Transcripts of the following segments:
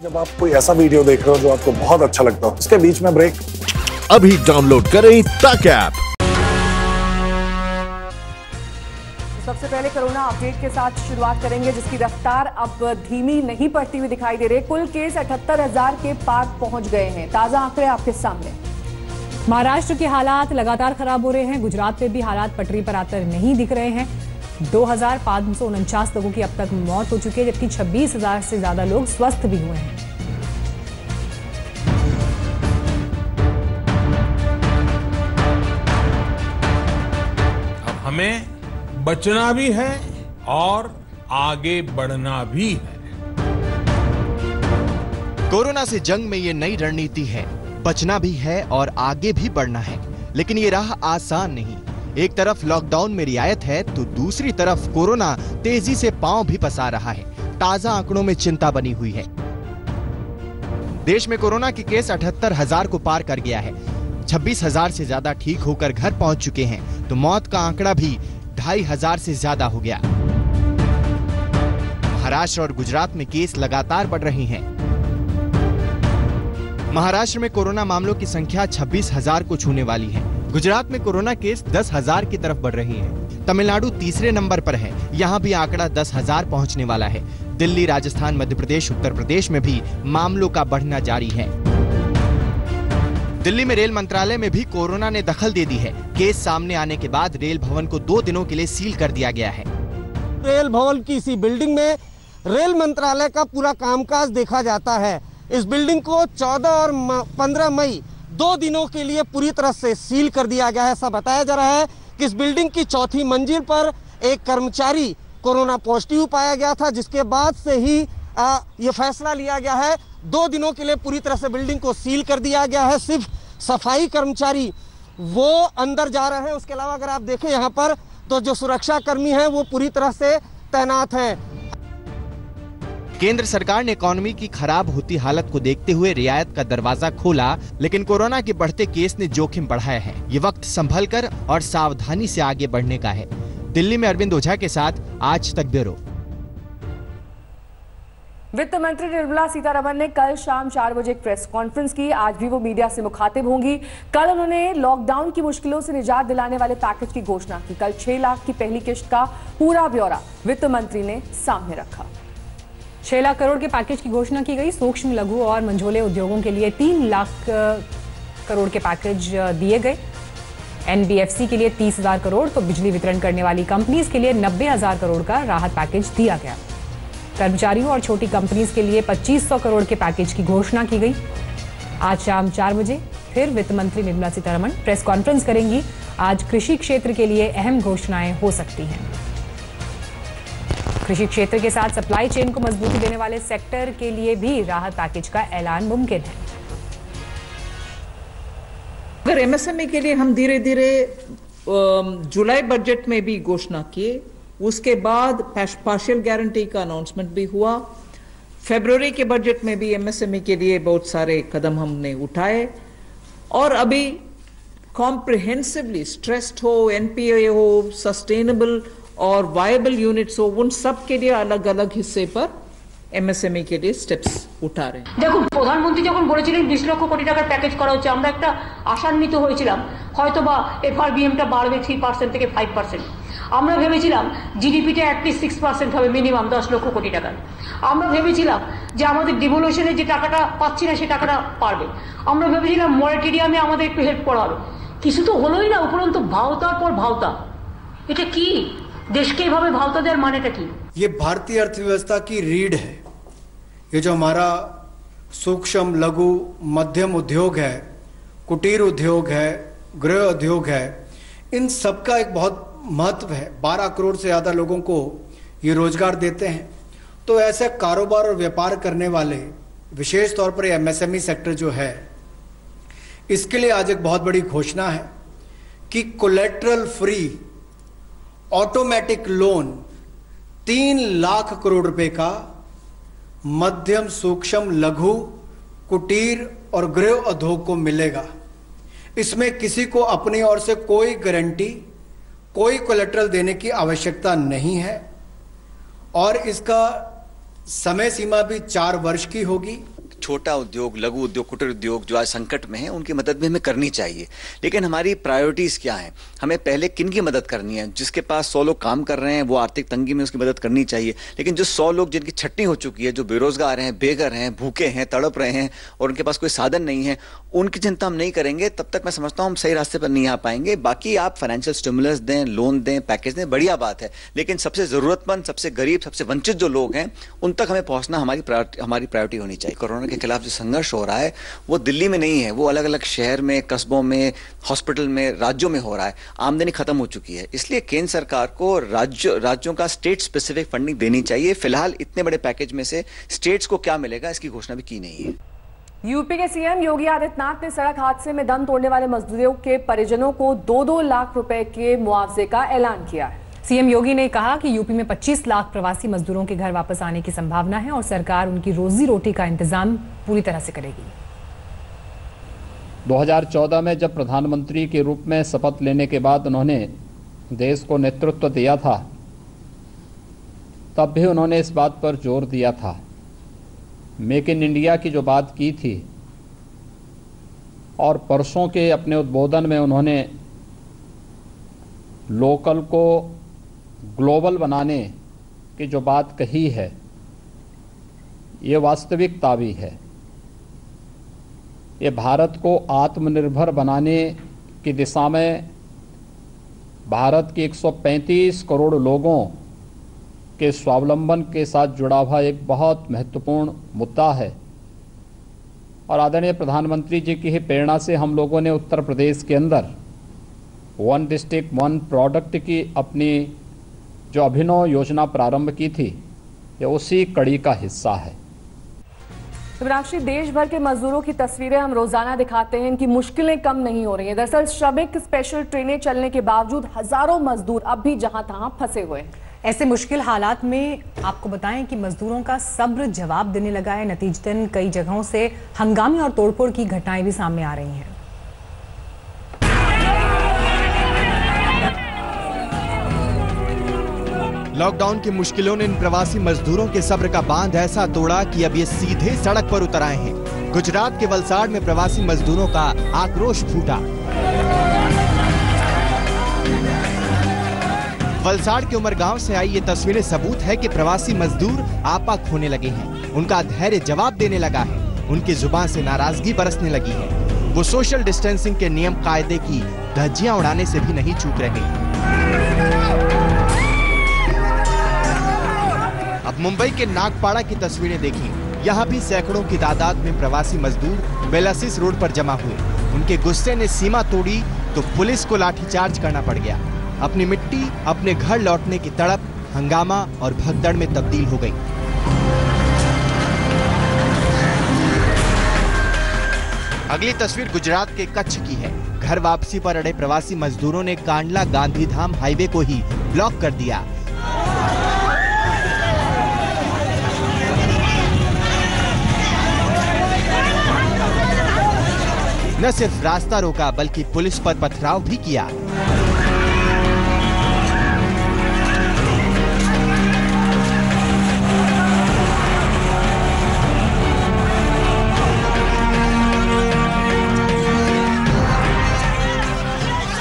जब आप कोई ऐसा वीडियो देख रहे हो जो आपको बहुत अच्छा लगता हो, उसके बीच में ब्रेक। अभी डाउनलोड करें तक ऐप। सबसे पहले कोरोना अपडेट के साथ शुरुआत करेंगे, जिसकी रफ्तार अब धीमी नहीं पड़ती हुई दिखाई दे रही। कुल केस 78,000 के पार पहुंच गए हैं। ताजा आंकड़े आपके सामने। महाराष्ट्र के हालात लगातार खराब हो रहे हैं। गुजरात में भी हालात पटरी पर आकर नहीं दिख रहे हैं। 2,549 लोगों की अब तक मौत हो चुकी है, जबकि 26,000 से ज्यादा लोग स्वस्थ भी हुए हैं। अब हमें बचना भी है और आगे बढ़ना भी है। कोरोना से जंग में ये नई रणनीति है। बचना भी है और आगे भी बढ़ना है, लेकिन ये राह आसान नहीं। एक तरफ लॉकडाउन में रियायत है, तो दूसरी तरफ कोरोना तेजी से पांव भी पसार रहा है। ताजा आंकड़ों में चिंता बनी हुई है। देश में कोरोना के केस 78,000 को पार कर गया है। 26,000 से ज्यादा ठीक होकर घर पहुंच चुके हैं, तो मौत का आंकड़ा भी 2,500 से ज्यादा हो गया। महाराष्ट्र और गुजरात में केस लगातार बढ़ रहे हैं। महाराष्ट्र में कोरोना मामलों की संख्या 26,000 को छूने वाली है। गुजरात में कोरोना केस 10,000 की तरफ बढ़ रहे हैं। तमिलनाडु तीसरे नंबर पर है, यहाँ भी आंकड़ा 10,000 पहुँचने वाला है। दिल्ली, राजस्थान, मध्य प्रदेश, उत्तर प्रदेश में भी मामलों का बढ़ना जारी है। दिल्ली में रेल मंत्रालय में भी कोरोना ने दखल दे दी है। केस सामने आने के बाद रेल भवन को 2 दिनों के लिए सील कर दिया गया है। रेल भवन की इसी बिल्डिंग में रेल मंत्रालय का पूरा कामकाज देखा जाता है। इस बिल्डिंग को 14 और 15 मई 2 दिनों के लिए पूरी तरह से सील कर दिया गया है। ऐसा बताया जा रहा है कि इस बिल्डिंग की 4थी मंजिल पर एक कर्मचारी कोरोना पॉजिटिव पाया गया था, जिसके बाद से ही ये फैसला लिया गया है। 2 दिनों के लिए पूरी तरह से बिल्डिंग को सील कर दिया गया है। सिर्फ सफाई कर्मचारी वो अंदर जा रहे हैं। उसके अलावा अगर आप देखें यहाँ पर, तो जो सुरक्षा कर्मी हैं वो पूरी तरह से तैनात हैं। केंद्र सरकार ने इकोनॉमी की खराब होती हालत को देखते हुए रियायत का दरवाजा खोला, लेकिन कोरोना के बढ़ते केस ने जोखिम बढ़ाया है। ये वक्त संभलकर और सावधानी से आगे बढ़ने का है। दिल्ली में अरविंद ओझा के साथ आज तक ब्यूरो। वित्त मंत्री निर्मला सीतारमण ने कल शाम 4 बजे एक प्रेस कॉन्फ्रेंस की। आज भी वो मीडिया से मुखातिब होंगी। कल उन्होंने लॉकडाउन की मुश्किलों से निजात दिलाने वाले पैकेज की घोषणा की। कल 6 लाख की पहली किश्त का पूरा ब्यौरा वित्त मंत्री ने सामने रखा। 6 लाख करोड़ के पैकेज की घोषणा की गई। सूक्ष्म, लघु और मंझोले उद्योगों के लिए 3 लाख करोड़ के पैकेज दिए गए। एनबीएफसी के लिए 30,000 करोड़, तो बिजली वितरण करने वाली कंपनीज के लिए 90,000 करोड़ का राहत पैकेज दिया गया। कर्मचारियों और छोटी कंपनीज के लिए 2,500 करोड़ के पैकेज की घोषणा की गई। आज शाम 4 बजे फिर वित्त मंत्री निर्मला सीतारमण प्रेस कॉन्फ्रेंस करेंगी। आज कृषि क्षेत्र के लिए अहम घोषणाएं हो सकती हैं। कृषि क्षेत्र के साथ सप्लाई चेन को मजबूती देने वाले सेक्टर के लिए भी राहत पैकेज का ऐलान मुमकिन है। अगर एमएसएमई के लिए हम धीरे धीरे जुलाई बजट में भी घोषणा किए, उसके बाद पार्शियल गारंटी का अनाउंसमेंट भी हुआ। फरवरी के बजट में भी एमएसएमई के लिए बहुत सारे कदम हमने उठाए, और अभी कॉम्प्रिहेंसिवली स्ट्रेस्ड हो, एनपीए हो, सस्टेनेबल और वायबल यूनिट्स हो, उन सब के लिए अलग अलग हिस्से पर एमएसएमई के लिए स्टेप्स उठा रहे हैं। দেখুন, প্রধানমন্ত্রী যখন বলেছিলেন 20 লক্ষ কোটি টাকার প্যাকেজ করা হচ্ছে, আমরা একটা আশান্বিত হয়েছিলাম, হয়তোবা এফআরবিএমটা বাড়বে 3% থেকে 5%। আমরা ভেবেছিলাম জিডিপিটা অ্যাটলিস্ট 6% হবে, মিনিমাম 10 লক্ষ কোটি টাকার। আমরা ভেবেছিলাম যে আমাদের ডিভোলিউশনের যে টাকাটা পাচ্ছি না, সে টাকাটা পারবে। আমরা ভেবেছিলাম মরেটোরিয়ামে আমাদের একটু হেল্প করা হবে। কিছু তো হলোই না, উপরন্তু ভাওতার পর ভাওতা। এটা কি? देश के भावे भावता देर माने की? ये भारतीय अर्थव्यवस्था की रीढ़ है। ये जो हमारा सूक्ष्म, लघु, मध्यम उद्योग है, कुटीर उद्योग है, गृह उद्योग है, इन सबका एक बहुत महत्व है। 12 करोड़ से ज़्यादा लोगों को ये रोजगार देते हैं। तो ऐसे कारोबार और व्यापार करने वाले, विशेष तौर पर एमएसएमई सेक्टर जो है, इसके लिए आज एक बहुत बड़ी घोषणा है कि collateral free automatic loan 3 lakh crore रुपए का मध्यम, सूक्ष्म, लघु, कुटीर और गृह उद्योग को मिलेगा। इसमें किसी को अपनी ओर से कोई गारंटी, कोई कोलेटरल देने की आवश्यकता नहीं है, और इसका समय सीमा भी 4 वर्ष की होगी। छोटा उद्योग, लघु उद्योग, कुटीर उद्योग जो आज संकट में है, उनकी मदद भी हमें करनी चाहिए। लेकिन हमारी प्रायोरिटीज क्या हैं? हमें पहले किन की मदद करनी है? जिसके पास 100 लोग काम कर रहे हैं, वो आर्थिक तंगी में, उसकी मदद करनी चाहिए। लेकिन जो 100 लोग जिनकी छटनी हो चुकी है, जो बेरोजगार हैं, बेघर हैं, भूखे हैं, तड़प रहे हैं और उनके पास कोई साधन नहीं है, उनकी चिंता हम नहीं करेंगे, तब तक मैं समझता हूँ हम सही रास्ते पर नहीं आ पाएंगे। बाकी आप फाइनेंशियल स्टिमुलस दें, लोन दें, पैकेज दें, बढ़िया बात है, लेकिन सबसे जरूरतमंद, सबसे गरीब, सबसे वंचित जो लोग हैं, उन तक हमें पहुंचना हमारी प्रायोरिटी होनी चाहिए। कोरोना के खिलाफ जो संघर्ष हो रहा है वो दिल्ली में नहीं है, वो अलग अलग शहर में, कस्बों में, हॉस्पिटल में, राज्यों में हो रहा है। आमदनी खत्म हो चुकी है, इसलिए केंद्र सरकार को राज्यों का स्टेट स्पेसिफिक फंडिंग देनी चाहिए। फिलहाल इतने बड़े पैकेज में से स्टेट्स को क्या मिलेगा इसकी घोषणा भी की नहीं है। यूपी के सीएम योगी आदित्यनाथ ने सड़क हादसे में दम तोड़ने वाले मजदूरों के परिजनों को 2-2 लाख रुपए के मुआवजे का ऐलान किया है। सीएम योगी ने कहा कि यूपी में 25 लाख प्रवासी मजदूरों के घर वापस आने की संभावना है और सरकार उनकी रोजी रोटी का इंतजाम पूरी तरह से करेगी। 2014 में जब प्रधानमंत्री के रूप में शपथ लेने के बाद उन्होंने देश को नेतृत्व दिया था, तब भी उन्होंने इस बात पर जोर दिया था, मेक इन इंडिया की जो बात की थी, और परसों के अपने उद्बोधन में उन्होंने लोकल को ग्लोबल बनाने की जो बात कही है, ये वास्तविकता भी है। ये भारत को आत्मनिर्भर बनाने की दिशा में भारत के 135 करोड़ लोगों के स्वावलंबन के साथ जुड़ा हुआ एक बहुत महत्वपूर्ण मुद्दा है। और आदरणीय प्रधानमंत्री जी की ही प्रेरणा से हम लोगों ने उत्तर प्रदेश के अंदर 1 डिस्ट्रिक्ट 1 प्रोडक्ट की अपनी जो अभिनव योजना प्रारंभ की थी, ये उसी कड़ी का हिस्सा है। मीनाक्षी, देश भर के मजदूरों की तस्वीरें हम रोजाना दिखाते हैं, इनकी मुश्किलें कम नहीं हो रही हैं। दरअसल श्रमिक स्पेशल ट्रेनें चलने के बावजूद हजारों मजदूर अब भी जहां तहां फंसे हुए हैं। ऐसे मुश्किल हालात में आपको बताएं कि मजदूरों का सब्र जवाब देने लगा है। नतीजतन कई जगहों से हंगामे और तोड़फोड़ की घटनाएं भी सामने आ रही हैं। लॉकडाउन की मुश्किलों ने इन प्रवासी मजदूरों के सब्र का बांध ऐसा तोड़ा कि अब ये सीधे सड़क पर उतर आए हैं। गुजरात के वलसाड़ में प्रवासी मजदूरों का आक्रोश फूटा। वलसाड़ के उमरगांव से आई ये तस्वीरें सबूत है कि प्रवासी मजदूर आपा खोने लगे हैं। उनका धैर्य जवाब देने लगा है, उनकी जुबान से नाराजगी बरसने लगी है। वो सोशल डिस्टेंसिंग के नियम कायदे की धज्जियां उड़ाने से भी नहीं चूक रहे। अब मुंबई के नागपाड़ा की तस्वीरें देखिए। यहाँ भी सैकड़ों की तादाद में प्रवासी मजदूर बेलासिस रोड पर जमा हुए। उनके गुस्से ने सीमा तोड़ी तो पुलिस को लाठीचार्ज करना पड़ गया। अपनी मिट्टी, अपने घर लौटने की तड़प हंगामा और भगदड़ में तब्दील हो गई। अगली तस्वीर गुजरात के कच्छ की है। घर वापसी पर अड़े प्रवासी मजदूरों ने कांडला गांधीधाम हाईवे को ही ब्लॉक कर दिया। न सिर्फ रास्ता रोका बल्कि पुलिस पर पथराव भी किया।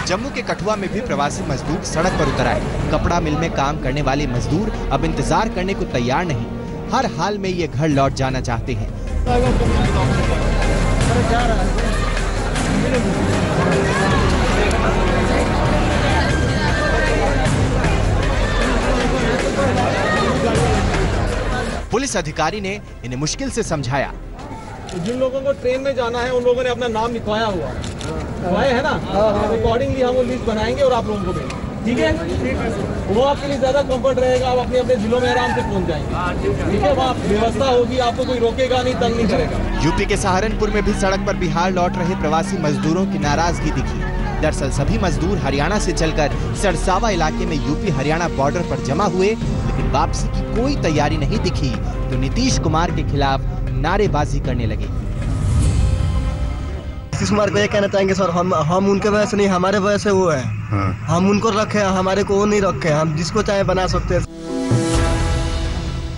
जम्मू के कठुआ में भी प्रवासी मजदूर सड़क पर उतर आए। कपड़ा मिल में काम करने वाले मजदूर अब इंतजार करने को तैयार नहीं। हर हाल में ये घर लौट जाना चाहते हैं। पुलिस अधिकारी ने इन्हें मुश्किल से समझाया। जिन लोगों को ट्रेन में जाना है उन लोगों ने अपना नाम लिखवाया हुआ है ना, अकॉर्डिंगली हम वो लिस्ट बनाएंगे और आप लोगों को भेजेंगे। ठीक है, वो आपके लिए ज्यादा कंफर्ट रहेगा। आप अपने अपने जिलों में आराम से पहुंच जाएंगे। ठीक है, वहाँ व्यवस्था होगी, आपको कोई रोकेगा नहीं, तंग नहीं करेगा। यूपी के सहारनपुर में भी सड़क पर बिहार लौट रहे प्रवासी मजदूरों की नाराजगी दिखी। दरअसल सभी मजदूर हरियाणा से चलकर सरसावा इलाके में यूपी हरियाणा बॉर्डर पर जमा हुए, लेकिन वापसी की कोई तैयारी नहीं दिखी तो नीतीश कुमार के खिलाफ नारेबाजी करने लगे। नीतीश कुमार को ये कहना चाहेंगे सर, हम उनके वजह से नहीं, हमारे वजह से वो है। हम उनको रखे, हमारे को वो नहीं रखे। हम जिसको चाहे बना सकते हैं।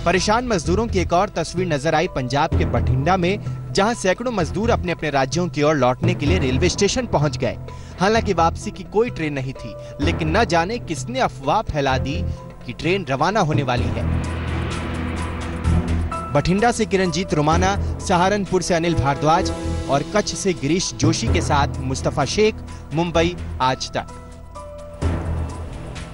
परेशान मजदूरों की एक और तस्वीर नजर आई पंजाब के बठिंडा में, जहां सैकड़ों मजदूर अपने अपने राज्यों की ओर लौटने के लिए रेलवे स्टेशन पहुंच गए। हालांकि वापसी की कोई ट्रेन नहीं थी, लेकिन न जाने किसने अफवाह फैला दी कि ट्रेन रवाना होने वाली है। बठिंडा से किरणजीत रोमाना, सहारनपुर से अनिल भारद्वाज और कच्छ से गिरीश जोशी के साथ मुस्तफा शेख, मुंबई आज तक।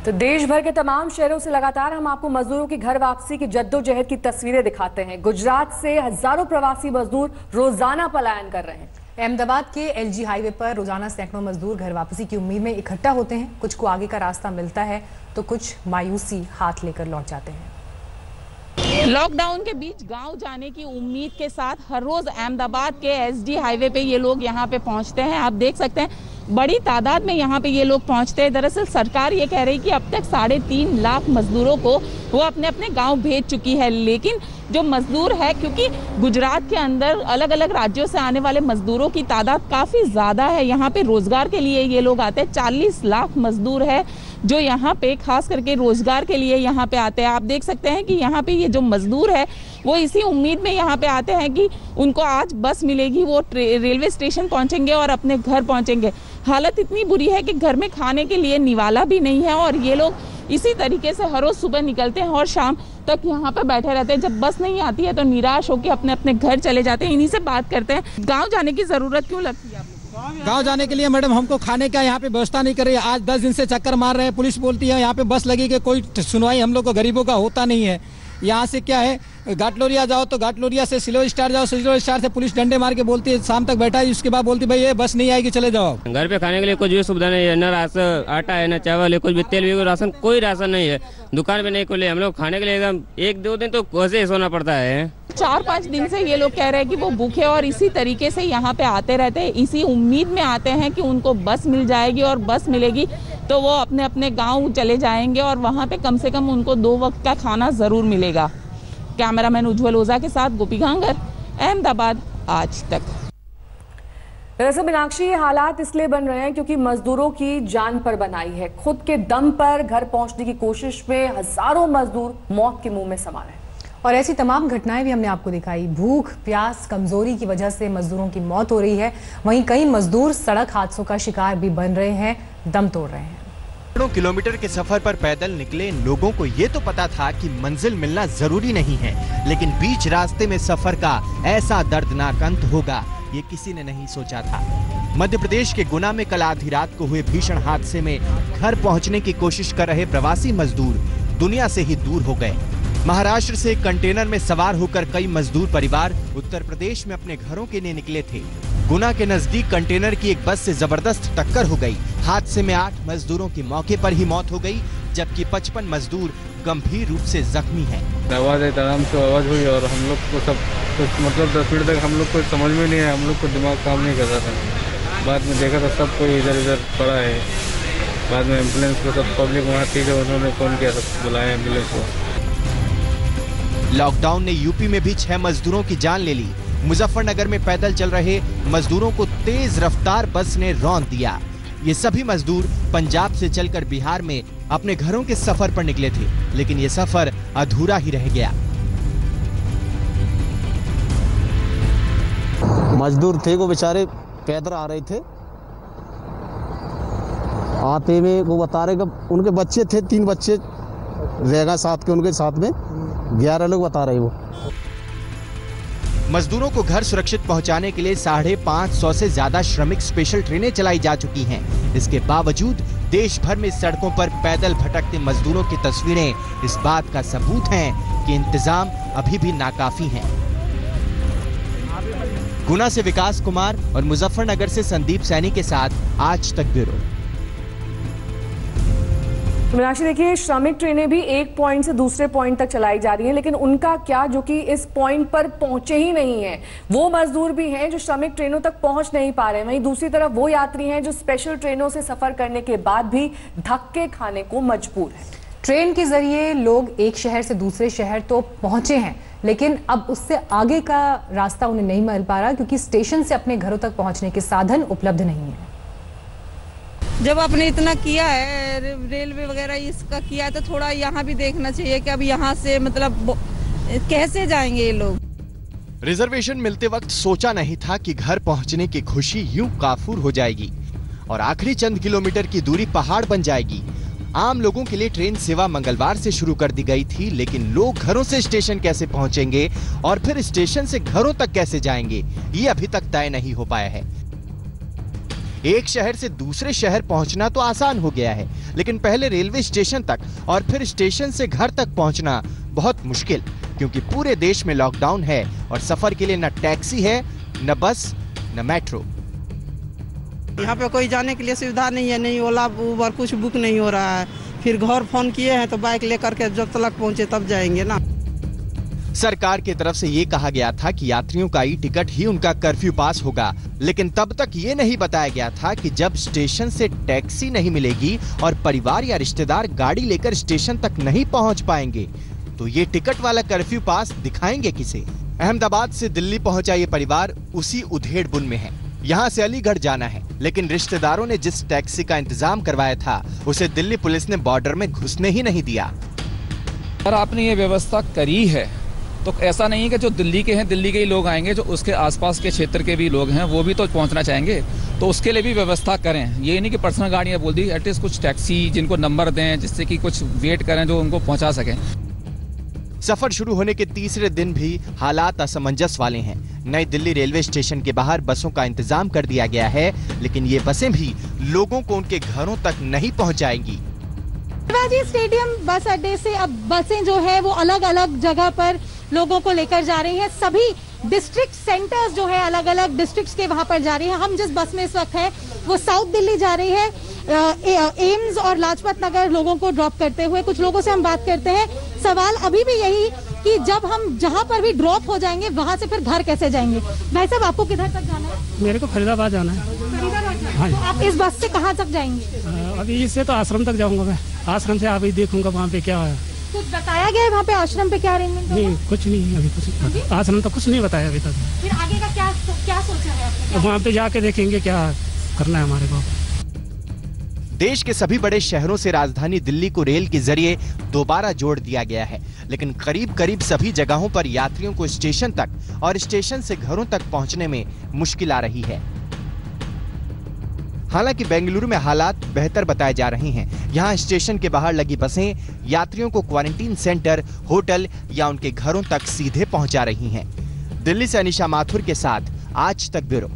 तो देश भर के तमाम शहरों से लगातार हम आपको मजदूरों की घर वापसी की जद्दोजहद की तस्वीरें दिखाते हैं। गुजरात से हजारों प्रवासी मजदूर रोजाना पलायन कर रहे हैं। अहमदाबाद के एलजी हाईवे पर रोजाना सैकड़ों मजदूर घर वापसी की उम्मीद में इकट्ठा होते हैं। कुछ को आगे का रास्ता मिलता है तो कुछ मायूसी हाथ लेकर लौट जाते हैं। लॉकडाउन के बीच गांव जाने की उम्मीद के साथ हर रोज अहमदाबाद के एसडी हाईवे पे ये लोग यहाँ पे पहुँचते हैं। आप देख सकते हैं बड़ी तादाद में यहाँ पे ये लोग पहुँचते हैं। दरअसल सरकार ये कह रही कि अब तक 3.5 लाख मजदूरों को वो अपने अपने गांव भेज चुकी है, लेकिन जो मजदूर है, क्योंकि गुजरात के अंदर अलग अलग राज्यों से आने वाले मजदूरों की तादाद काफ़ी ज़्यादा है। यहाँ पे रोजगार के लिए ये लोग आते हैं। 40 लाख मजदूर है जो यहाँ पे खास करके रोजगार के लिए यहाँ पे आते हैं। आप देख सकते हैं कि यहाँ पे ये जो मजदूर है वो इसी उम्मीद में यहाँ पे आते हैं कि उनको आज बस मिलेगी, वो रेलवे स्टेशन पहुँचेंगे और अपने घर पहुँचेंगे। हालत इतनी बुरी है कि घर में खाने के लिए निवाला भी नहीं है और ये लोग इसी तरीके से हर रोज सुबह निकलते हैं और शाम तक यहाँ पे बैठे रहते हैं। जब बस नहीं आती है तो निराश होकर अपने अपने घर चले जाते हैं। इन्हीं से बात करते हैं। गाँव जाने की जरूरत क्यों लगती है? गांव जाने के लिए मैडम हमको खाने का यहाँ पे व्यवस्था नहीं कर रही है। आज 10 दिन से चक्कर मार रहे हैं। पुलिस बोलती है यहाँ पे बस लगी कि कोई सुनवाई हम लोग को गरीबों का होता नहीं है। यहाँ से क्या है, घाटलोरिया जाओ तो घाटलोरिया से सिल्वर स्टार जाओ, सिल्वर स्टार से पुलिस डंडे मार के बोलती है शाम तक बैठा है। उसके बाद बोलती है भाई ये बस नहीं आएगी, चले जाओ। घर पे खाने के लिए कुछ भी सुविधा नहीं है, न राशन आटा है, न चावल है, कुछ भी तेल भी राशन, कोई राशन नहीं है। दुकान पे नहीं खुले, हम लोग खाने के लिए एकदम 1-2 दिन तो कैसे सोना पड़ता है। 4-5 दिन से ये लोग कह रहे हैं कि वो भूखे और इसी तरीके से यहाँ पे आते रहते हैं। इसी उम्मीद में आते हैं कि उनको बस मिल जाएगी और बस मिलेगी तो वो अपने अपने गाँव चले जाएंगे और वहाँ पे कम से कम उनको 2 वक्त का खाना जरूर मिलेगा। कैमरामैन उज्जवल ओझा के साथ गोपी गांगर, अहमदाबाद आज तक। दरअसल मीनाक्षी, ये हालात इसलिए बन रहे हैं क्योंकि मजदूरों की जान पर बनाई है। खुद के दम पर घर पहुंचने की कोशिश में हजारों मजदूर मौत के मुंह में समा रहे हैं। और ऐसी तमाम घटनाएं भी हमने आपको दिखाई। भूख, प्यास, कमजोरी की वजह से मजदूरों की मौत हो रही है। वहीं कई मजदूर सड़क हादसों का शिकार भी बन रहे हैं, दम तोड़ रहे हैं। किलोमीटर के सफर पर पैदल निकले इन लोगों को ये तो पता था कि मंजिल मिलना जरूरी नहीं है, लेकिन बीच रास्ते में सफर का ऐसा दर्दनाक अंत होगा ये किसी ने नहीं सोचा था। मध्य प्रदेश के गुना में कल आधी रात को हुए भीषण हादसे में घर पहुंचने की कोशिश कर रहे प्रवासी मजदूर दुनिया से ही दूर हो गए। महाराष्ट्र से कंटेनर में सवार होकर कई मजदूर परिवार उत्तर प्रदेश में अपने घरों के लिए निकले थे। गुना के नजदीक कंटेनर की एक बस से जबरदस्त टक्कर हो गई। हादसे में 8 मजदूरों की मौके पर ही मौत हो गई, जबकि 55 मजदूर गंभीर रूप से जख्मी हैं। आवाज आराम से आवाज हुई और हम लोग को सब कुछ मतलब 10 मिनट तक हम लोग को समझ में नहीं आया, हम लोग को दिमाग काम नहीं कर रहा था। बाद में देखा था सब कोई इधर इधर पड़ा है। बाद में एम्बुलेंस को सब पब्लिक वहाँ थी तो उन्होंने फोन किया, सब बुलाया एम्बुलेंस को। लॉकडाउन ने यूपी में भी 6 मजदूरों की जान ले ली। मुजफ्फरनगर में पैदल चल रहे मजदूरों को तेज रफ्तार बस ने रौंद दिया। ये सभी मजदूर पंजाब से चलकर बिहार में अपने घरों के सफर पर निकले थे, लेकिन ये सफर अधूरा ही रह गया। मजदूर थे वो बेचारे पैदल आ रहे थे। आते में वो बता रहे कि उनके बच्चे थे, 3 बच्चे रहेगा साथ के, उनके साथ में 11 लोग बता रहे वो। मजदूरों को घर सुरक्षित पहुंचाने के लिए 550 से ज्यादा श्रमिक स्पेशल ट्रेनें चलाई जा चुकी हैं। इसके बावजूद देश भर में सड़कों पर पैदल भटकते मजदूरों की तस्वीरें इस बात का सबूत हैं कि इंतजाम अभी भी नाकाफी हैं। गुना से विकास कुमार और मुजफ्फरनगर से संदीप सैनी के साथ आज तक ब्यूरो। मीनाक्षी, देखिए श्रमिक ट्रेनें भी एक पॉइंट से दूसरे पॉइंट तक चलाई जा रही हैं, लेकिन उनका क्या जो कि इस पॉइंट पर पहुंचे ही नहीं है। वो मजदूर भी हैं जो श्रमिक ट्रेनों तक पहुंच नहीं पा रहे हैं। वहीं दूसरी तरफ वो यात्री हैं जो स्पेशल ट्रेनों से सफर करने के बाद भी धक्के खाने को मजबूर हैं। ट्रेन के जरिए लोग एक शहर से दूसरे शहर तो पहुंचे हैं, लेकिन अब उससे आगे का रास्ता उन्हें नहीं मिल पा रहा क्योंकि स्टेशन से अपने घरों तक पहुंचने के साधन उपलब्ध नहीं है। जब आपने इतना किया है, रेलवे वगैरह इसका किया है, तो थोड़ा यहाँ भी देखना चाहिए कि अब यहाँ से मतलब कैसे जाएंगे ये लोग? रिजर्वेशन मिलते वक्त सोचा नहीं था कि घर पहुंचने की खुशी यूं काफूर हो जाएगी और आखिरी चंद किलोमीटर की दूरी पहाड़ बन जाएगी। आम लोगों के लिए ट्रेन सेवा मंगलवार से शुरू कर दी गई थी, लेकिन लोग घरों से स्टेशन कैसे पहुंचेंगे और फिर स्टेशन से घरों तक कैसे जाएंगे, ये अभी तक तय नहीं हो पाया है। एक शहर से दूसरे शहर पहुंचना तो आसान हो गया है, लेकिन पहले रेलवे स्टेशन तक और फिर स्टेशन से घर तक पहुंचना बहुत मुश्किल, क्योंकि पूरे देश में लॉकडाउन है और सफर के लिए न टैक्सी है, न बस, न मेट्रो। यहाँ पे कोई जाने के लिए सुविधा नहीं है, नहीं ओला उबर कुछ बुक नहीं हो रहा है। फिर घर फोन किए हैं तो बाइक लेकर के जब तक पहुँचे तब जाएंगे ना। सरकार की तरफ से ये कहा गया था कि यात्रियों का ई-टिकट ही उनका कर्फ्यू पास होगा, लेकिन तब तक ये नहीं बताया गया था कि जब स्टेशन से टैक्सी नहीं मिलेगी और परिवार या रिश्तेदार गाड़ी लेकर स्टेशन तक नहीं पहुंच पाएंगे, तो ये टिकट वाला कर्फ्यू पास दिखाएंगे किसे? अहमदाबाद से दिल्ली पहुंचा ये परिवार उसी उधेड़-बुन में है। यहाँ से अलीगढ़ जाना है, लेकिन रिश्तेदारों ने जिस टैक्सी का इंतजाम करवाया था उसे दिल्ली पुलिस ने बॉर्डर में घुसने ही नहीं दिया। अगर आपने ये व्यवस्था करी है तो ऐसा नहीं है कि जो दिल्ली के हैं दिल्ली के ही लोग आएंगे, जो उसके आसपास के क्षेत्र के भी लोग हैं वो भी तो पहुंचना चाहेंगे, तो उसके लिए भी व्यवस्था करें। ये नहीं कि पर्सनल गाड़ियां बोल दी, एटलीस्ट कुछ टैक्सी जिनको नंबर दें जिससे कि कुछ वेट करें जो उनको पहुंचा सकें। सफर शुरू होने के तीसरे दिन भी हालात असमंजस वाले हैं। नई दिल्ली रेलवे स्टेशन के बाहर बसों का इंतजाम कर दिया गया है, लेकिन ये बसें भी लोगों को उनके घरों तक नहीं पहुंचाएंगी। शिवाजी स्टेडियम बस अड्डे से अब बसें जो है वो अलग अलग जगह पर लोगों को लेकर जा रही हैं। सभी डिस्ट्रिक्ट सेंटर्स जो है अलग अलग डिस्ट्रिक्ट्स के वहां पर जा रही हैं। हम जिस बस में इस वक्त है वो साउथ दिल्ली जा रही है, एम्स और लाजपत नगर लोगों को ड्रॉप करते हुए। कुछ लोगों से हम बात करते हैं, सवाल अभी भी यही कि जब हम जहां पर भी ड्रॉप हो जाएंगे वहां से फिर घर कैसे जाएंगे। भाई साहब, आपको किधर तक जाना है? मेरे को फरीदाबाद जाना है। हाँ, तो आप इस बस से कहाँ तक जाएंगे? अभी इससे तो आश्रम तक जाऊंगा मैं। आश्रम से अभी देखूंगा वहाँ पे क्या है। कुछ बताया गया है वहाँ पे आश्रम पे क्या अरेंजमेंट? नहीं, कुछ नहीं, अभी कुछ आश्रम तो कुछ नहीं बताया अभी तक। फिर आगे का क्या सोचा है आपने? वहाँ पे जाके देखेंगे क्या करना है हमारे को। देश के सभी बड़े शहरों से राजधानी दिल्ली को रेल के जरिए दोबारा जोड़ दिया गया है, लेकिन करीब करीब सभी जगहों पर यात्रियों को स्टेशन तक और स्टेशन से घरों तक पहुंचने में मुश्किल आ रही है। हालांकि बेंगलुरु में हालात बेहतर बताए जा रहे हैं। यहाँ स्टेशन के बाहर लगी बसें यात्रियों को क्वारंटीन सेंटर, होटल या उनके घरों तक सीधे पहुंचा रही हैं। दिल्ली से अनिशा माथुर के साथ आज तक ब्यूरो।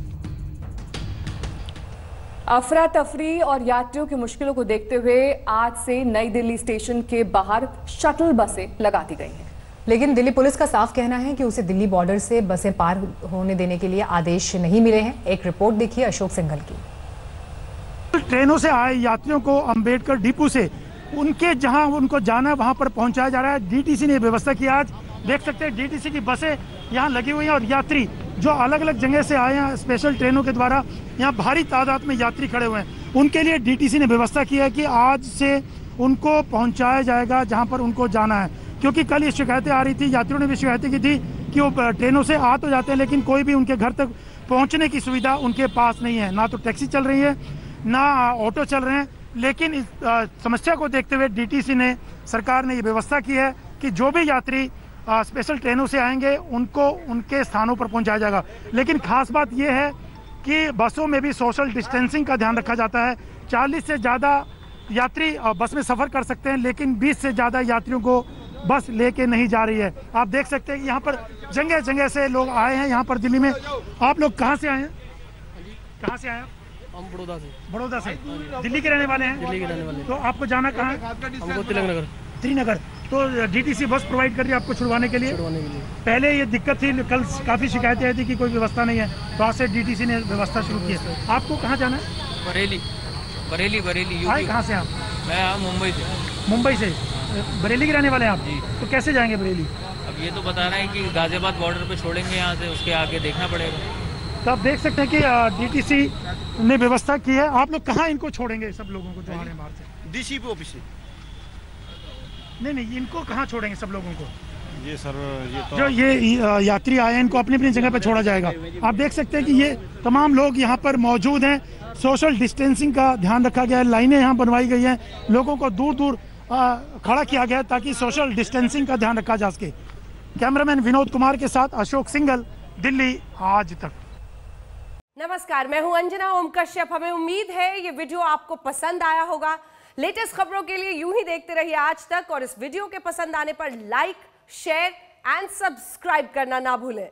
अफरा तफरी और यात्रियों की मुश्किलों को देखते हुए आज से नई दिल्ली स्टेशन के बाहर शटल बसें लगा दी गई हैं। लेकिन दिल्ली पुलिस का साफ कहना है कि उसे दिल्ली बॉर्डर से बसें पार होने देने के लिए आदेश नहीं मिले हैं। एक रिपोर्ट देखिए अशोक सिंघल की। ट्रेनों से आए यात्रियों को अंबेडकर डिपो से उनके जहां उनको जाना है वहां पर पहुंचाया जा रहा है। डीटीसी ने व्यवस्था की। आज देख सकते हैं डीटीसी की बसें यहां लगी हुई हैं और यात्री जो अलग अलग जगह से आए हैं स्पेशल ट्रेनों के द्वारा यहां भारी तादाद में यात्री खड़े हुए हैं। उनके लिए डीटीसी ने व्यवस्था की है कि आज से उनको पहुंचाया जाएगा जहां पर उनको जाना है, क्योंकि कल ये शिकायतें आ रही थी, यात्रियों ने भी शिकायतें की थी कि वो ट्रेनों से आ तो जाते हैं लेकिन कोई भी उनके घर तक पहुँचने की सुविधा उनके पास नहीं है। ना तो टैक्सी चल रही है ना ऑटो चल रहे हैं। लेकिन इस समस्या को देखते हुए डीटीसी ने, सरकार ने ये व्यवस्था की है कि जो भी यात्री स्पेशल ट्रेनों से आएंगे उनको उनके स्थानों पर पहुंचाया जाएगा। लेकिन खास बात यह है कि बसों में भी सोशल डिस्टेंसिंग का ध्यान रखा जाता है। 40 से ज़्यादा यात्री बस में सफ़र कर सकते हैं, लेकिन 20 से ज़्यादा यात्रियों को बस लेके नहीं जा रही है। आप देख सकते हैं कि यहाँ पर जगह जगह से लोग आए हैं। यहाँ पर दिल्ली में आप लोग कहाँ से आए हैं? कहाँ से आए हैं? हम बड़ौदा से। बड़ौदा से दिल्ली के रहने वाले हैं? दिल्ली के रहने वाले। तो आपको जाना कहाँ है? हमको तिलक नगर। तो डीटीसी बस प्रोवाइड कर रही है आपको छुड़वाने के लिए? पहले ये दिक्कत थी, कल काफ़ी शिकायतें आई थी कि कोई व्यवस्था नहीं है, तो आज से डीटीसी ने व्यवस्था शुरू की है। आपको कहाँ जाना है? बरेली यूपी। कहाँ से आप? मैं मुंबई से। बरेली के रहने वाले हैं आप? जी। तो कैसे जाएंगे बरेली? अब ये तो बता रहे हैं कि गाजियाबाद बॉर्डर पे छोड़ेंगे, यहाँ से उसके आगे देखना पड़ेगा। तो आप देख सकते हैं कि डीटीसी ने व्यवस्था की है। आप लोग कहाँ इनको छोड़ेंगे सब लोगों को जो आ रहे हैं बाहर से? डीसीपी ऑफिस से। नहीं, इनको कहाँ छोड़ेंगे सब लोगों को? ये सर ये तो जो ये यात्री आए हैं इनको अपनी अपनी जगह पर छोड़ा जाएगा। आप देख सकते हैं कि ये तमाम लोग यहाँ पर मौजूद हैं। सोशल डिस्टेंसिंग का ध्यान रखा गया है। लाइनें यहाँ बनवाई गई हैं। लोगों को दूर दूर खड़ा किया गया है ताकि सोशल डिस्टेंसिंग का ध्यान रखा जा सके। कैमरामैन विनोद कुमार के साथ अशोक सिंघल, दिल्ली आज तक। नमस्कार, मैं हूं अंजना ओम कश्यप। हमें उम्मीद है ये वीडियो आपको पसंद आया होगा। लेटेस्ट खबरों के लिए यूं ही देखते रहिए आज तक, और इस वीडियो के पसंद आने पर लाइक, शेयर एंड सब्सक्राइब करना ना भूलें।